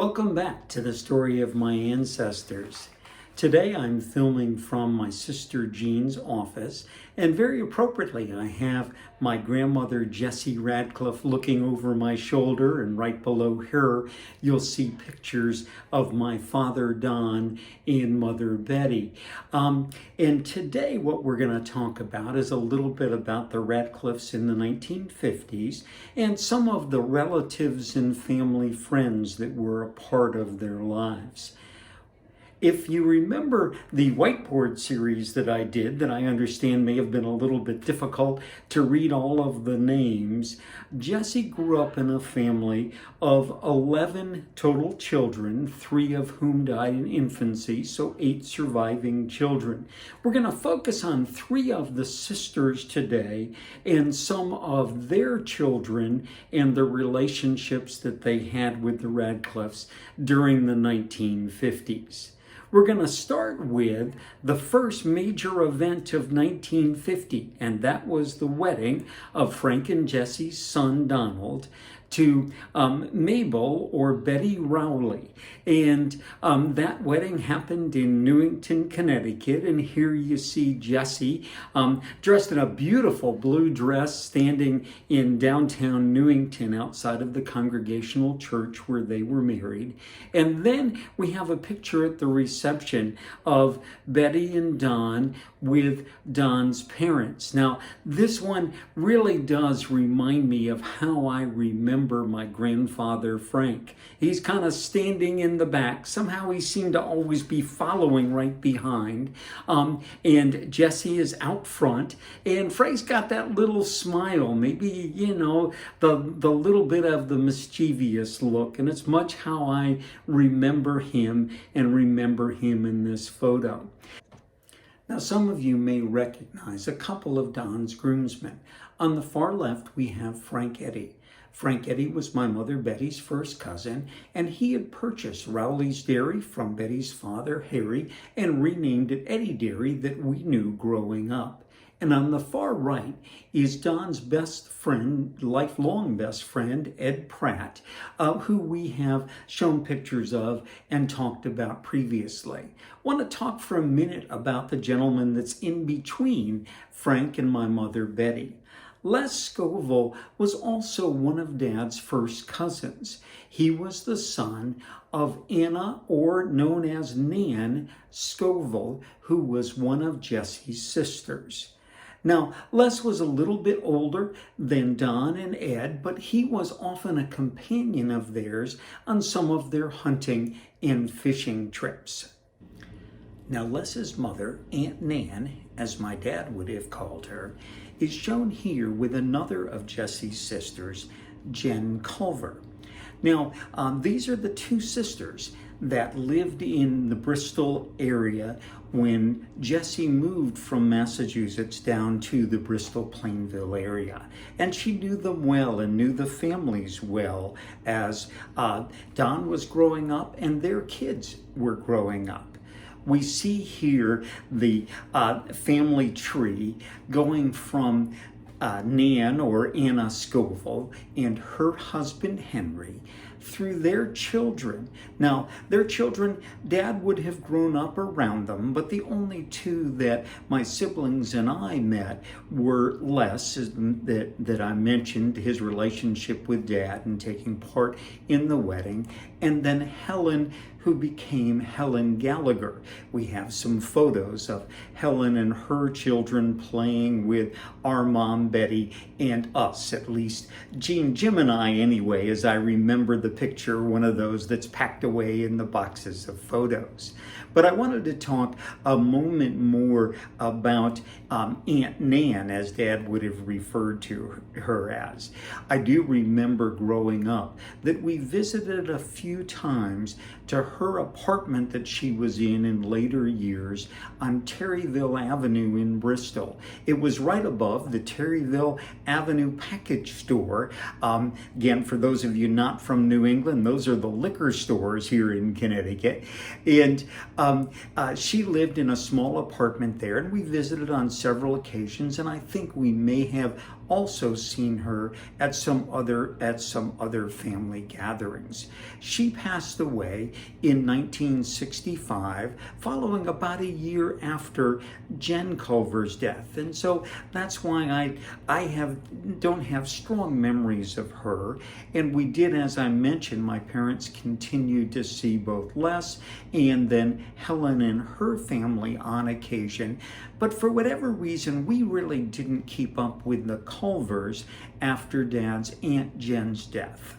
Welcome back to the story of my ancestors. Today I'm filming from my sister Jean's office, and very appropriately I have my grandmother Jessie Radcliff looking over my shoulder, and right below her you'll see pictures of my father Don and mother Betty. And today what we're going to talk about is a little bit about the Radcliffs in the 1950s and some of the relatives and family friends that were a part of their lives. If you remember the whiteboard series that I did, that I understand may have been a little bit difficult to read all of the names, Jessie grew up in a family of 11 total children, 3 of whom died in infancy, so 8 surviving children. We're going to focus on 3 of the sisters today and some of their children and the relationships that they had with the Radcliffs during the 1950s. We're going to start with the first major event of 1950, and that was the wedding of Frank and Jessie's son Donald to Mabel or Betty Rowley. And that wedding happened in Newington, Connecticut. And here you see Jessie dressed in a beautiful blue dress standing in downtown Newington outside of the Congregational Church where they were married. And then we have a picture at the reception of Betty and Don with Don's parents. Now, this one really does remind me of how I remember my grandfather Frank. He's kind of standing in the back. Somehow he seemed to always be following right behind. And Jessie is out front. And Frank's got that little smile, maybe, the little bit of the mischievous look. And it's much how I remember him and remember him in this photo. Now, some of you may recognize a couple of Don's groomsmen. On the far left, we have Frank Eddy. Frank Eddy was my mother Betty's first cousin, and he had purchased Rowley's Dairy from Betty's father, Harry, and renamed it Eddy Dairy that we knew growing up. And on the far right is Don's best friend, lifelong best friend, Ed Pratt, who we have shown pictures of and talked about previously. I want to talk for a minute about the gentleman that's in between Frank and my mother Betty. Les Scoville was also one of Dad's first cousins. He was the son of Anna, or known as Nan, Scoville, who was one of Jessie's sisters. Now, Les was a little bit older than Don and Ed, but he was often a companion of theirs on some of their hunting and fishing trips. Now, Les's mother, Aunt Nan, as my dad would have called her, is shown here with another of Jessie's sisters, Jen Culver. Now, these are the 2 sisters that lived in the Bristol area when Jessie moved from Massachusetts down to the Bristol-Plainville area. And she knew them well and knew the families well as Don was growing up and their kids were growing up. We see here the family tree going from Nan, or Anna Scoville, and her husband Henry through their children. Now, their children, Dad would have grown up around them, but the only 2 that my siblings and I met were Les, that I mentioned, his relationship with Dad and taking part in the wedding, and then Helen, who became Helen Gallagher. We have some photos of Helen and her children playing with our mom, Betty, and us, at least Jim and I anyway, as I remember the picture, one of those that's packed away in the boxes of photos. But I wanted to talk a moment more about Aunt Nan, as Dad would have referred to her as. I do remember growing up that we visited a few times to her apartment that she was in later years on Terryville Avenue in Bristol. It was right above the Terryville Avenue package store. Again, for those of you not from New England, those are the liquor stores here in Connecticut. And she lived in a small apartment there, and we visited on several occasions, and I think we may have also seen her at some other family gatherings. She passed away in 1965, following about a year after Jen Culver's death. And so that's why I don't have strong memories of her. And we did, as I mentioned, my parents continued to see both Les and then Helen and her family on occasion. But for whatever reason, we really didn't keep up with the Culvers after Dad's Aunt Jen's death.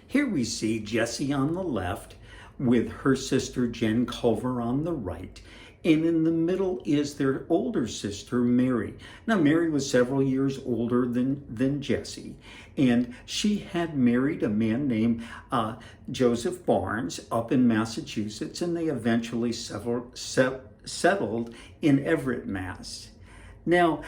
Here we see Jessie on the left with her sister Jen Culver on the right. And in the middle is their older sister, Mary. Now, Mary was several years older than Jessie, and she had married a man named Joseph Barnes up in Massachusetts, and they eventually settled in Everett, Mass. Now,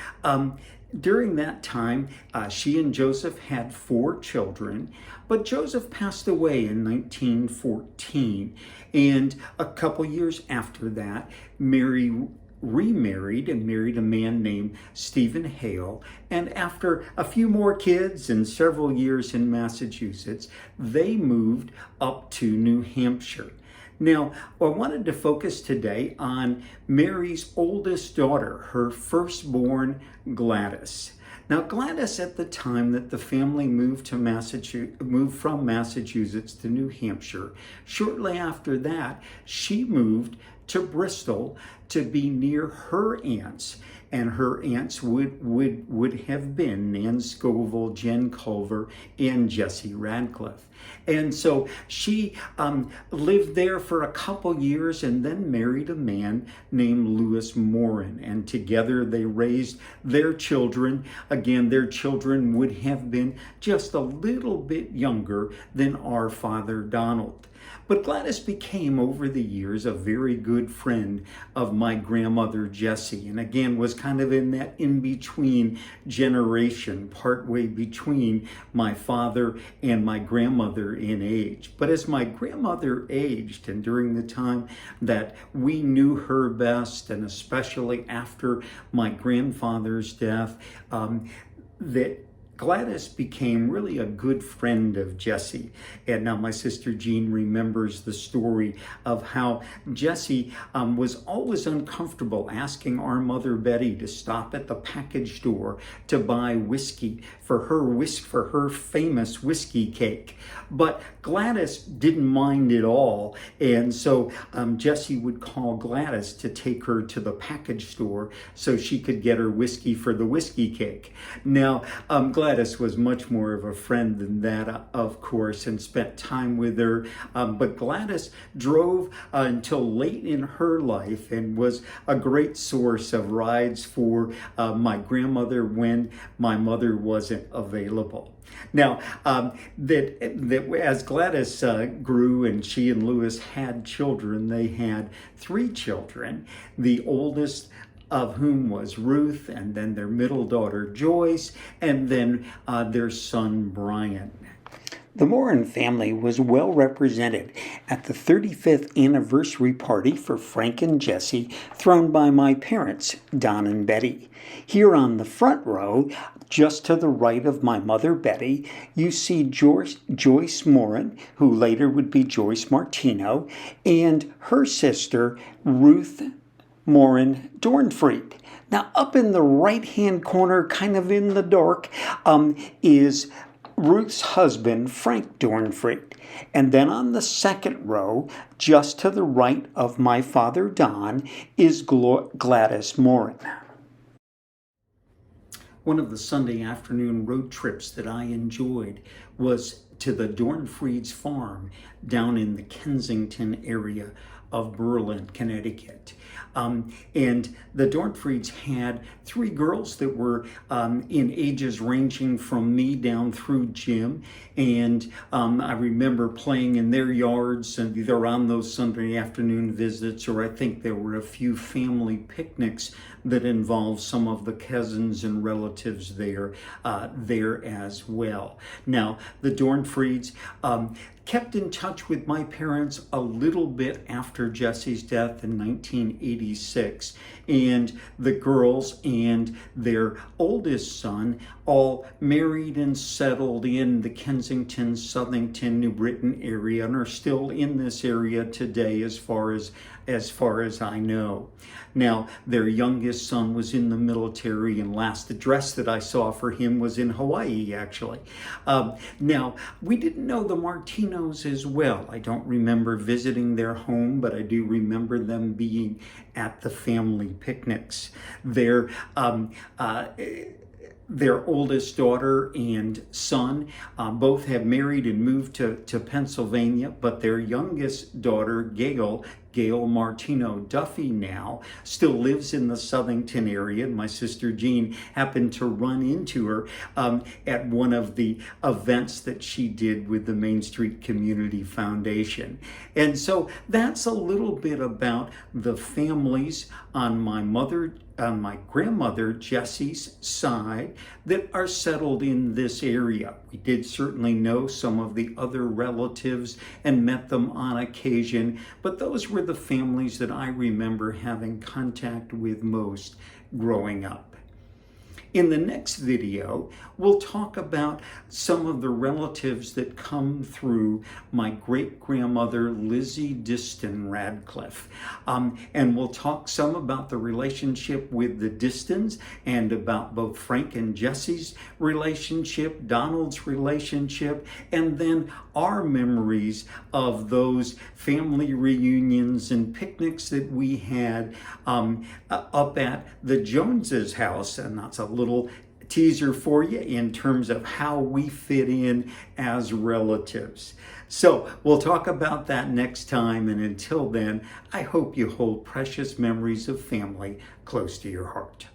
during that time, she and Joseph had 4 children, but Joseph passed away in 1914, and a couple years after that, Mary remarried and married a man named Stephen Hale, and after a few more kids and several years in Massachusetts, they moved up to New Hampshire. Now, I wanted to focus today on Mary's oldest daughter, her firstborn, Gladys. Now, Gladys, at the time that the family moved from Massachusetts to New Hampshire, shortly after that, she moved to Bristol to be near her aunts. And her aunts would have been Nan Scoville, Jen Culver, and Jessie Radcliff. And so she lived there for a couple years and then married a man named Lewis Morin. And together they raised their children. Again, their children would have been just a little bit younger than our father Donald. But Gladys became, over the years, a very good friend of my grandmother Jessie, and again was kind of in that in-between generation, partway between my father and my grandmother in age. But as my grandmother aged, and during the time that we knew her best, and especially after my grandfather's death, that Gladys became really a good friend of Jessie. And now my sister Jean remembers the story of how Jessie was always uncomfortable asking our mother Betty to stop at the package store to buy whiskey for her famous whiskey cake. But Gladys didn't mind at all. And so Jessie would call Gladys to take her to the package store so she could get her whiskey for the whiskey cake. Now, Gladys was much more of a friend than that, of course, and spent time with her. But Gladys drove until late in her life and was a great source of rides for my grandmother when my mother wasn't available. Now, as Gladys grew and she and Lewis had children, they had 3 children. The oldest of whom was Ruth, and then their middle daughter Joyce, and then their son Brian. The Morin family was well represented at the 35th anniversary party for Frank and Jessie, thrown by my parents, Don and Betty. Here on the front row, just to the right of my mother Betty, you see Joyce Morin, who later would be Joyce Martino, and her sister Ruth Morin Dornfried. Now, up in the right-hand corner, kind of in the dark, is Ruth's husband, Frank Dornfried. And then on the second row, just to the right of my father Don, is Gladys Morin. One of the Sunday afternoon road trips that I enjoyed was to the Dornfried's farm down in the Kensington area of Berlin, Connecticut. And the Dornfrieds had 3 girls that were in ages ranging from me down through Jim. And I remember playing in their yards and either on those Sunday afternoon visits, or I think there were a few family picnics that involved some of the cousins and relatives there as well. Now, the Dornfrieds kept in touch with my parents a little bit after Jessie's death in 1986. and the girls and their oldest son all married and settled in the Kensington, Southington, New Britain area and are still in this area today as far as I know. Now, their youngest son was in the military, and last address that I saw for him was in Hawaii, actually. Now, we didn't know the Martinos as well. I don't remember visiting their home, but I do remember them being at the family picnics. Their oldest daughter and son both have married and moved to Pennsylvania, but their youngest daughter, Gail Martino Duffy, now still lives in the Southington area. And my sister Jean happened to run into her at one of the events that she did with the Main Street Community Foundation. And so that's a little bit about the families on my grandmother Jessie's side that are settled in this area. We did certainly know some of the other relatives and met them on occasion, but those were the families that I remember having contact with most growing up. In the next video, we'll talk about some of the relatives that come through my great-grandmother, Lizzie Diston Radcliff. And we'll talk some about the relationship with the Distons and about both Frank and Jessie's relationship, Donald's relationship, and then our memories of those family reunions and picnics that we had up at the Joneses' house. And that's a little teaser for you in terms of how we fit in as relatives. So we'll talk about that next time, and until then, I hope you hold precious memories of family close to your heart.